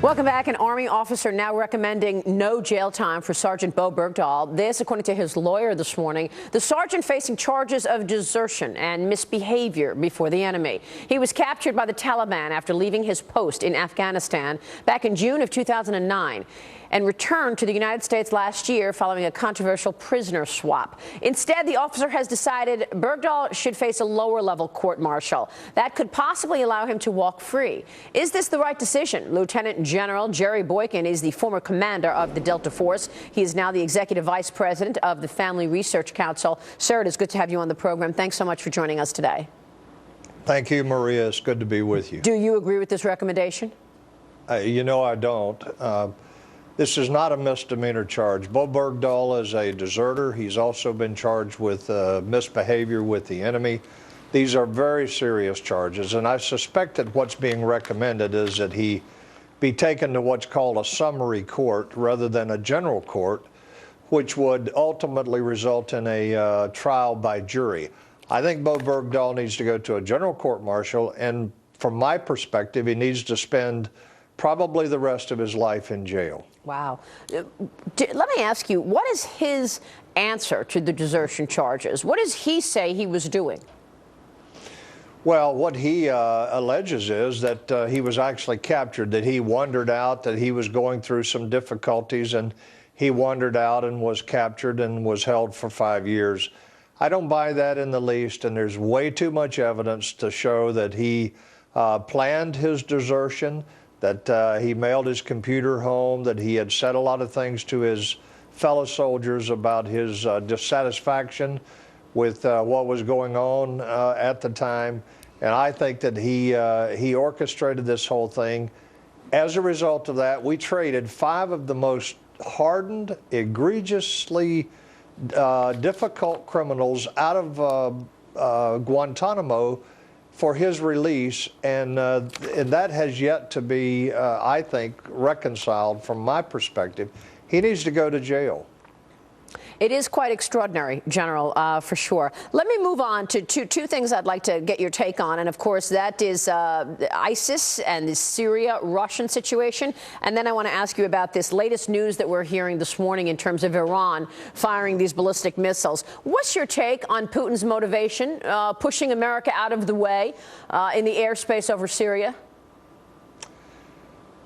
Welcome back. An Army officer now recommending no jail time for Sgt Bowe Bergdahl. This, according to his lawyer this morning. The sergeant facing charges of desertion and misbehavior before the enemy. He was captured by the Taliban after leaving his post in Afghanistan back in June of 2009 and returned to the United States last year following a controversial prisoner swap. Instead, the officer has decided Bergdahl should face a lower-level court-martial. That could possibly allow him to walk free. Is this the right decision? Lieutenant General Jerry Boykin is the former commander of the Delta Force. He is now the executive vice president of the Family Research Council. Sir, it is good to have you on the program. Thanks so much for joining us today. Thank you, Maria. It's good to be with you. Do you agree with this recommendation? You know I don't. This is not a misdemeanor charge. Bowe Bergdahl is a deserter. He's also been charged with misbehavior with the enemy. These are very serious charges, and I suspect that what's being recommended is that he be taken to what's called a summary court rather than a general court, which would ultimately result in a trial by jury. I think Bowe Bergdahl needs to go to a general court-martial, and from my perspective, he needs to spend probably the rest of his life in jail. Wow. Let me ask you, what is his answer to the desertion charges? What does he say he was doing? Well, what he alleges is that he was actually captured, that he wandered out, that he was going through some difficulties, and he wandered out and was captured and was held for 5 years. I don't buy that in the least, and there's way too much evidence to show that he planned his desertion, that he mailed his computer home, that he had said a lot of things to his fellow soldiers about his dissatisfaction with what was going on at the time. And I think that he orchestrated this whole thing. As a result of that, we traded 5 of the most hardened, egregiously difficult criminals out of Guantanamo for his release, and that has yet to be, I think, reconciled from my perspective. He needs to go to jail. It is quite extraordinary, General, for sure. Let me move on to two things I'd like to get your take on, and of course that is ISIS and the Syria-Russian situation. And then I want to ask you about this latest news that we're hearing this morning in terms of Iran firing these ballistic missiles. What's your take on Putin's motivation, pushing America out of the way in the airspace over Syria?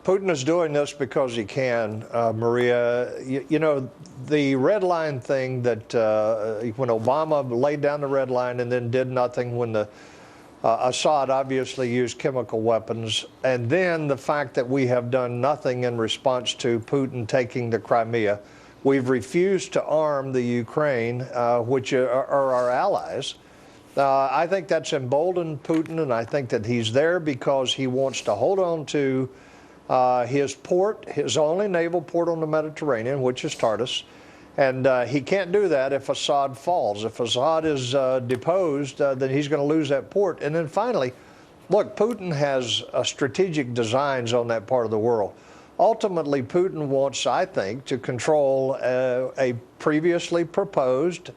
Putin is doing this because he can, Maria. You know, the red line thing that when Obama laid down the red line and then did nothing when Assad obviously used chemical weapons, and then the fact that we have done nothing in response to Putin taking the Crimea. We've refused to arm the Ukraine, which are our allies. I think that's emboldened Putin, and I think that he's there because he wants to hold on to his port, his only naval port on the Mediterranean, which is Tartus. And he can't do that if Assad falls. If Assad is deposed, then he's going to lose that port. And then finally, look, Putin has strategic designs on that part of the world. Ultimately, Putin wants, I think, to control a previously proposed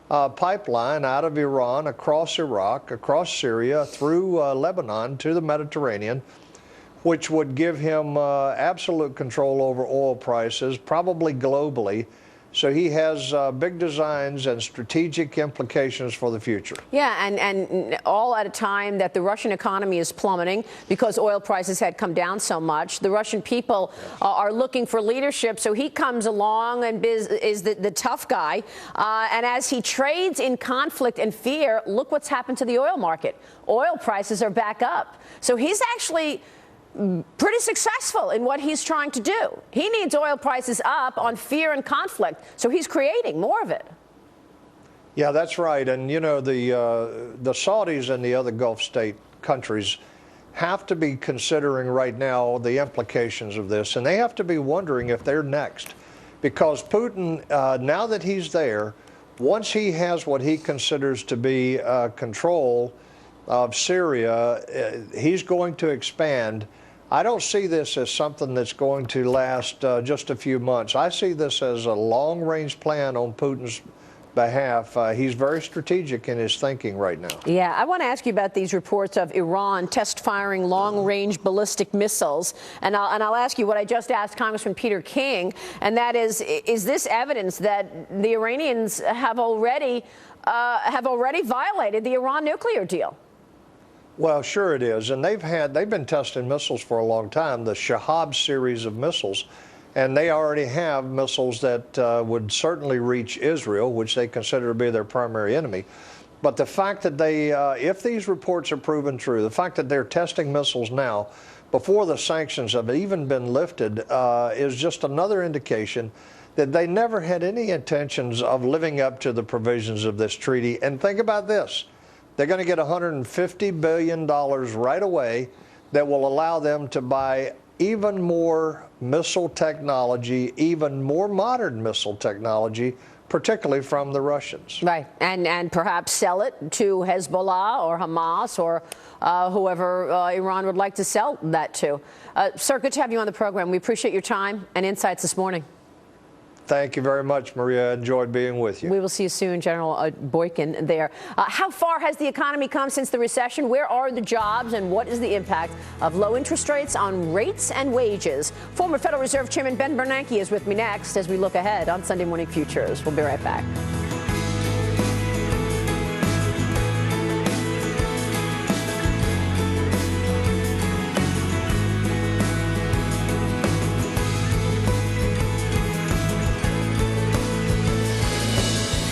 pipeline out of Iran, across Iraq, across Syria, through Lebanon to the Mediterranean, which would give him absolute control over oil prices, probably globally. So he has big designs and strategic implications for the future. Yeah, and all at a time that the Russian economy is plummeting because oil prices had come down so much. The Russian people are looking for leadership, so he comes along and is the tough guy. And as he trades in conflict and fear, look what's happened to the oil market. Oil prices are back up. So he's actually pretty successful in what he's trying to do. He needs oil prices up on fear and conflict, so he's creating more of it. Yeah, that's right. And, you know, the Saudis and the other Gulf state countries have to be considering right now the implications of this, and they have to be wondering if they're next. Because Putin, now that he's there, once he has what he considers to be control of Syria, he's going to expand. I don't see this as something that's going to last just a few months. I see this as a long-range plan on Putin's behalf. He's very strategic in his thinking right now. Yeah, I want to ask you about these reports of Iran test firing long-range ballistic missiles, and I'll ask you what I just asked Congressman Peter King, and that is this evidence that the Iranians have already violated the Iran nuclear deal? Well, sure it is, and they've been testing missiles for a long time, the Shahab series of missiles, and they already have missiles that would certainly reach Israel, which they consider to be their primary enemy. But the fact that they, if these reports are proven true, the fact that they're testing missiles now, before the sanctions have even been lifted, is just another indication that they never had any intentions of living up to the provisions of this treaty. And think about this. They're going to get $150 billion right away that will allow them to buy even more missile technology, even more modern missile technology, particularly from the Russians. Right, and perhaps sell it to Hezbollah or Hamas or whoever Iran would like to sell that to. Sir, good to have you on the program. We appreciate your time and insights this morning. Thank you very much, Maria. I enjoyed being with you. We will see you soon, General Boykin there. How far has the economy come since the recession? Where are the jobs, and what is the impact of low interest rates on rates and wages? Former Federal Reserve Chairman Ben Bernanke is with me next as we look ahead on Sunday Morning Futures. We'll be right back.